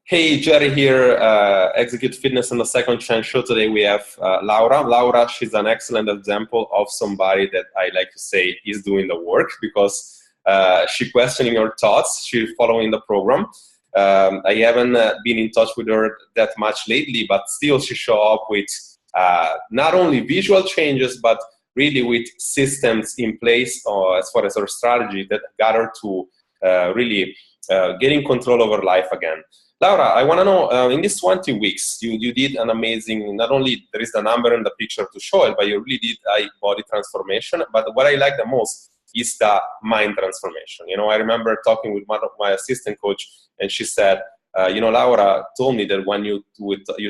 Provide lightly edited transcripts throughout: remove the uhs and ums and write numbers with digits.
Hey, Jerry here, Execute Fitness on the Second Chance Show. Today we have Laura. Laura, she's an excellent example of somebody that I like to say is doing the work because she's questioning her thoughts. She's following the program. I haven't been in touch with her that much lately, but still she show up with not only visual changes, but really with systems in place as far as her strategy that got her to really getting control over life again. Laura, I want to know, in these 20 weeks, you did an amazing, not only there is the number and the picture to show it, but you really did a body transformation. But what I like the most is the mind transformation. You know, I remember talking with one of my assistant coach, and she said, Laura told me that when you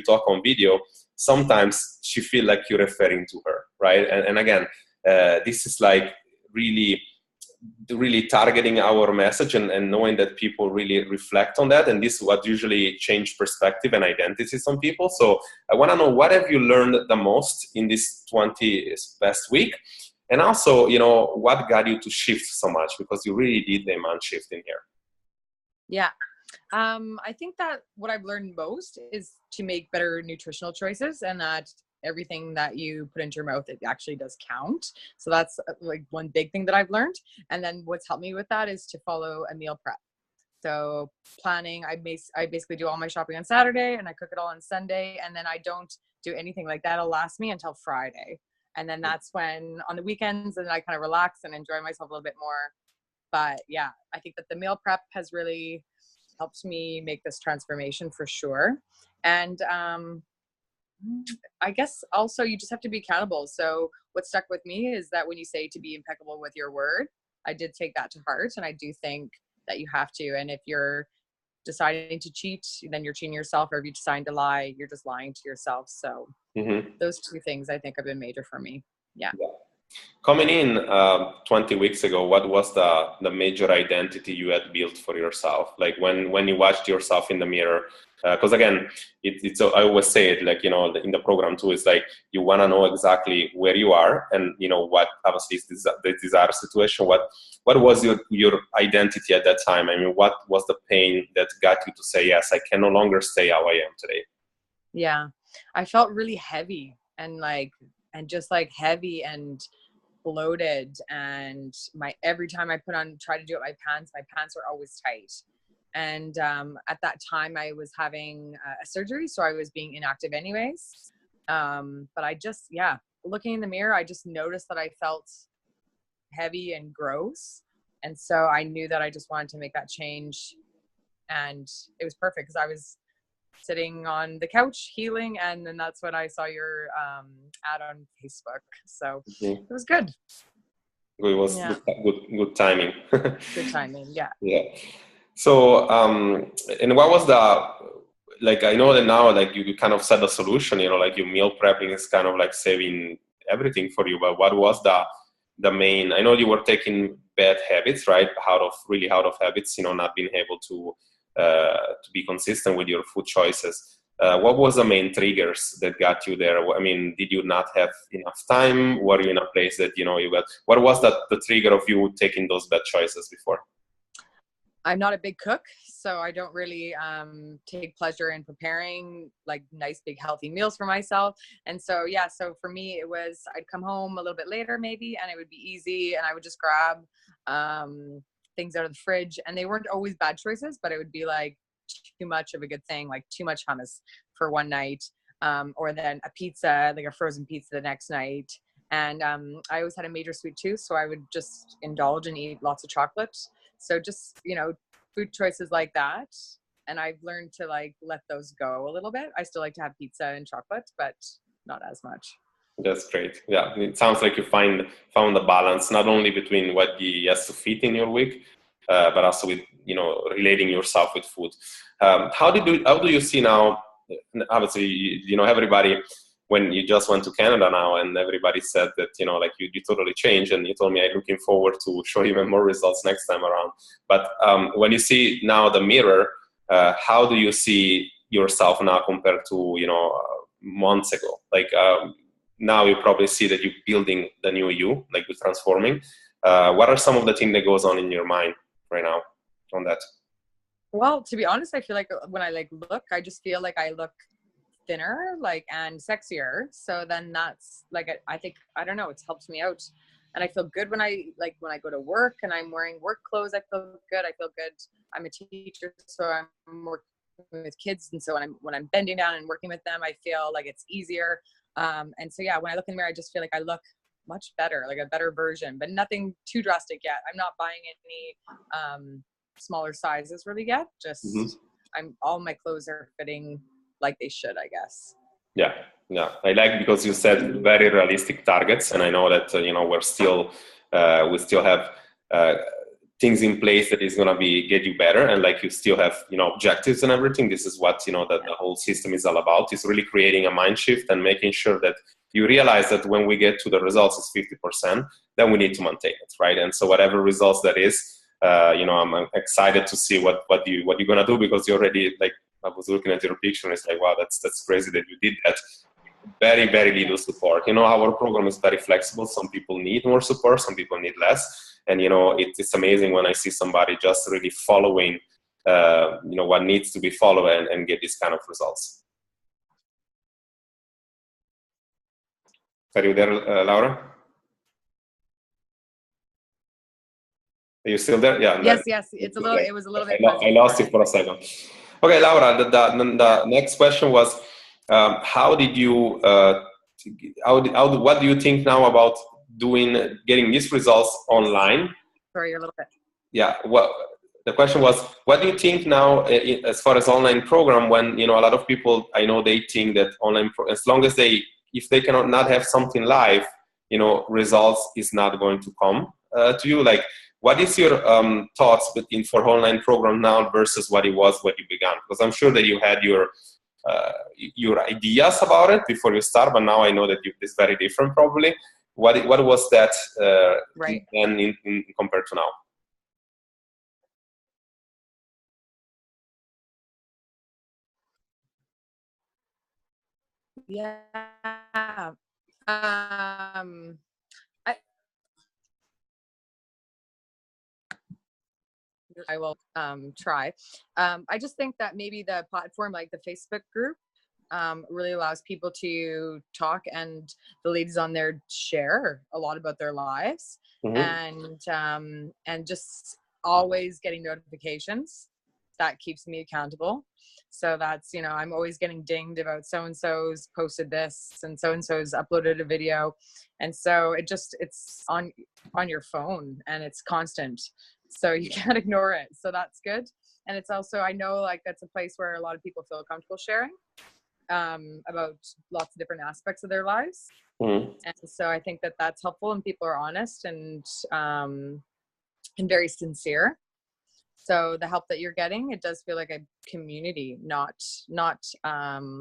talk on video, sometimes she feel like you're referring to her, right? And again, this is like really targeting our message and knowing that people really reflect on that. And this is what usually change perspective and identities on people. So I want to know, what have you learned the most in this 20 past week? And also, what got you to shift so much? Because you really did the mind shift in here. Yeah. I think that what I've learned most is to make better nutritional choices, and that everything that you put into your mouth, it actually does count. So that's like one big thing that I've learned. And then what's helped me with that is to follow a meal prep. So planning, I basically do all my shopping on Saturday and I cook it all on Sunday. And then I don't do anything like that'll last me until Friday. And then that's when on the weekends, and I kind of relax and enjoy myself a little bit more. But yeah, I think that the meal prep has really helped me make this transformation for sure. And, I guess also you just have to be accountable. So what stuck with me is that when you say to be impeccable with your word, I did take that to heart. And I do think that you have to. And if you're deciding to cheat, then you're cheating yourself. Or if you decide to lie, you're just lying to yourself. So those two things I think have been major for me. Yeah. Coming in 20 weeks ago, what was the major identity you had built for yourself? Like when you watched yourself in the mirror, because again, it's I always say it, like, in the program too, it's like you want to know exactly where you are and, what obviously is the desired situation. What was your identity at that time? I mean, what was the pain that got you to say, yes, I can no longer stay how I am today? Yeah, I felt really heavy and just heavy and bloated, and every time I try to do it, my pants were always tight. And at that time I was having a surgery, so I was being inactive anyways. But I just, looking in the mirror, I just noticed that I felt heavy and gross. And so I knew that I just wanted to make that change. And it was perfect because I was sitting on the couch healing, and then that's when I saw your ad on Facebook. So it was good. It was good timing. Good timing, yeah. Yeah. So, and what was I know that now, you kind of said the solution, your meal prepping is kind of saving everything for you, but what was the main, I know you were taking bad habits, right? Out of habits, not being able to be consistent with your food choices. What was the main triggers that got you there? I mean, did you not have enough time? Were you in a place that, you got, what was the trigger of you taking those bad choices before? I'm not a big cook, so I don't really take pleasure in preparing nice, big, healthy meals for myself. And so, so for me, it was, I'd come home a little bit later maybe, and it would be easy, and I would just grab things out of the fridge, and they weren't always bad choices, but it would be too much of a good thing, too much hummus for one night, or then a pizza, a frozen pizza the next night. And I always had a major sweet tooth, so I would just indulge and eat lots of chocolate. So just, food choices like that. And I've learned to let those go a little bit. I still like to have pizza and chocolate, but not as much. That's great. Yeah, it sounds like you found the balance, not only between what you has to fit in your week, but also with, relating yourself with food. How do you see now, obviously, everybody, when you just went to Canada now and everybody said that, you totally changed, and you told me I'm looking forward to show even more results next time around. But when you see now the mirror, how do you see yourself now compared to, months ago? Now you probably see that you're building the new you, you're transforming. What are some of the things that goes on in your mind right now on that? Well, to be honest, I feel like when I like look, I just feel like I look thinner, like, and sexier. So then that's like, I think, I don't know, it's helped me out. And I feel good when I go to work and I'm wearing work clothes. I feel good. I feel good. I'm a teacher, so I'm working with kids. And so when I'm bending down and working with them, I feel like it's easier. And so, yeah, when I look in the mirror, I just feel like I look much better, like a better version, but nothing too drastic yet. I'm not buying any, smaller sizes really yet. Just all my clothes are fitting like they should, I guess. Yeah, I like, because you set very realistic targets, and I know that we still have things in place that is going to get you better, and like you still have objectives and everything. This is what that the whole system is all about, is really creating a mind shift and making sure that you realize that when we get to the results is 50%, then we need to maintain it, right? And so whatever results that is, I'm excited to see what you're going to do, because you already, like, I was looking at your picture and it's like, wow, that's crazy that you did that. Very, very little support. Our program is very flexible. Some people need more support, some people need less. And, it's amazing when I see somebody just really following, what needs to be followed and get these kind of results. Are you there, Laura? Are you still there? Yeah. Yes. It was a little bit. I lost you for a second. Okay, Laura, the next question was, what do you think now about getting these results online? Sorry, you're a little bit. Yeah, the question was, what do you think now as far as online program, when, a lot of people, I know they think that as long as if they cannot not have something live, results is not going to come to you. Like, what is your thoughts for online program now versus what it was when you began? Because I'm sure that you had your ideas about it before you start, but now I know that it's very different probably. What was that right then in compared to now? Yeah. I will try. I just think that maybe the platform, like the Facebook group, really allows people to talk, and the ladies on there share a lot about their lives, and just always getting notifications. That keeps me accountable. So that's, I'm always getting dinged about so-and-so's posted this and so-and-so's uploaded a video. And so it's on your phone, and it's constant. So you can't ignore it. So that's good. And it's also, I know, like, that's a place where a lot of people feel comfortable sharing about lots of different aspects of their lives. And so I think that that's helpful, and people are honest and very sincere. So the help that you're getting, it does feel like a community, not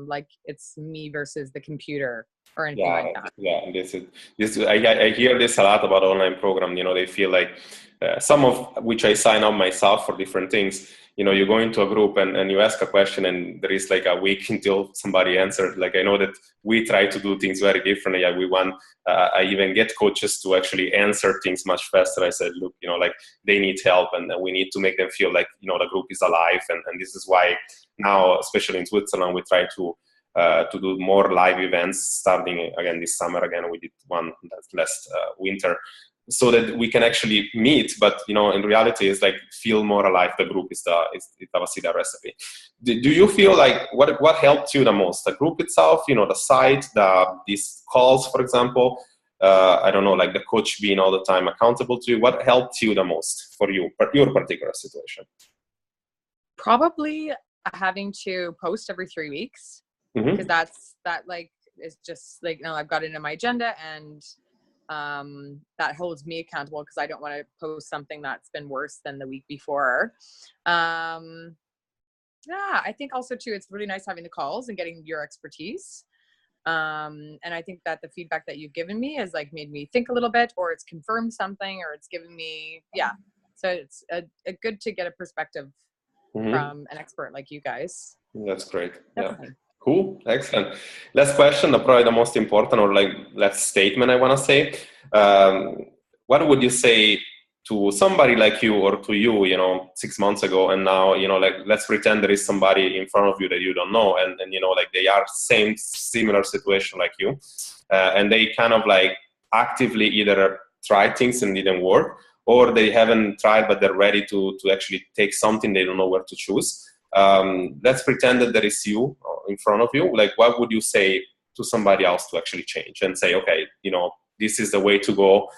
like it's me versus the computer or anything like that. Yeah, I hear this a lot about online program. They feel like some of which I sign up myself for different things. You go into a group and you ask a question, and there is like a week until somebody answered. Like, I know that we try to do things very differently. I even get coaches to actually answer things much faster. I said, look, like, they need help, and we need to make them feel like, the group is alive. And this is why now, especially in Switzerland, we try to do more live events starting again this summer. Again, we did one last winter, so that we can actually meet, but in reality, it's like feel more alive. The group is the Tavasida recipe. Do you feel like what helped you the most? The group itself, the site, these calls, for example. I don't know, like the coach being all the time accountable to you. What helped you the most for your particular situation? Probably having to post every 3 weeks, because that like is just like, I've got it in my agenda, and that holds me accountable, because I don't want to post something that's been worse than the week before. I think also too, it's really nice having the calls and getting your expertise. And I think that the feedback that you've given me has like made me think a little bit, or it's confirmed something, or it's given me, so it's a good to get a perspective from an expert like you guys. That's great. Definitely. Yeah. Cool. Excellent. Last question, probably the most important, or like last statement I want to say. What would you say to somebody like you or to you, 6 months ago, and now, like, let's pretend there is somebody in front of you that you don't know, and like they are similar situation like you, and they kind of like actively either try things and didn't work, or they haven't tried but they're ready to actually take something, they don't know where to choose. Let's pretend that there is you in front of you. Like, what would you say to somebody else to actually change and say, okay, this is the way to go?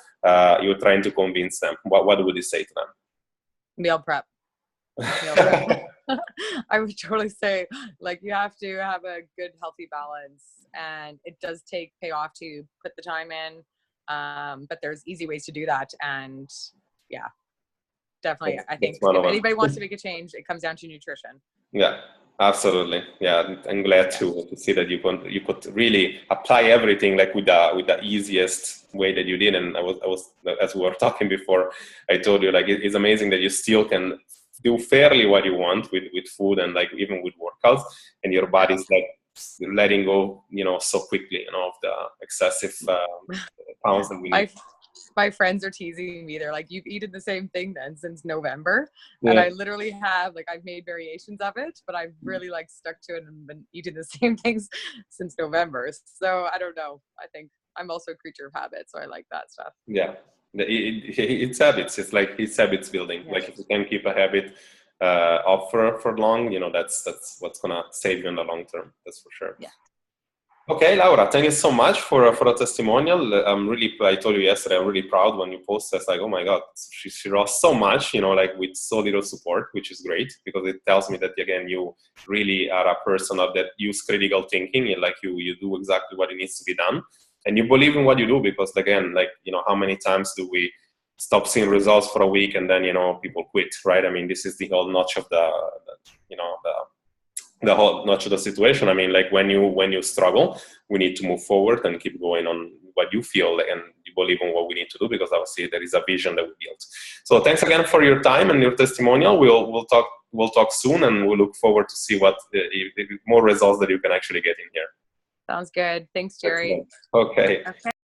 You're trying to convince them. What would you say to them? Meal prep. Meal prep. I would totally say, like, you have to have a good, healthy balance, and it does pay off to put the time in. But there's easy ways to do that. And yeah, definitely. I think if anybody wants to make a change, it comes down to nutrition. Yeah, absolutely. Yeah, I'm glad to see that you could really apply everything like with the easiest way that you did. And I was as we were talking before, I told you, like, it's amazing that you still can do fairly what you want with food and like even with workouts, and your body's like letting go, so quickly, of the excessive pounds that we need. My friends are teasing me. They're like, you've eaten the same thing then since November. Yeah. And I literally have, like, I've made variations of it, but I've really like stuck to it and been eating the same things since November. So I don't know. I think I'm also a creature of habit. So I like that stuff. Yeah. It's habits. It's like, it's habits building. Yeah. Like if you can keep a habit up for long, that's what's going to save you in the long term. That's for sure. Yeah. Okay, Laura, thank you so much for the testimonial. I told you yesterday, I'm really proud when you posted. It's like, oh my God, she lost so much, like with so little support, which is great, because it tells me that, again, you really are a person that use critical thinking, and like you do exactly what it needs to be done. And you believe in what you do, because again, like, how many times do we stop seeing results for a week and then, people quit, right? I mean, this is the whole notch of the whole notch of the situation. I mean, like when you struggle, we need to move forward and keep going on what you feel and you believe in what we need to do, because obviously there is a vision that we built. So thanks again for your time and your testimonial. We'll talk soon, and we'll look forward to see what more results that you can actually get in here. Sounds good. Thanks, Jerry. Okay.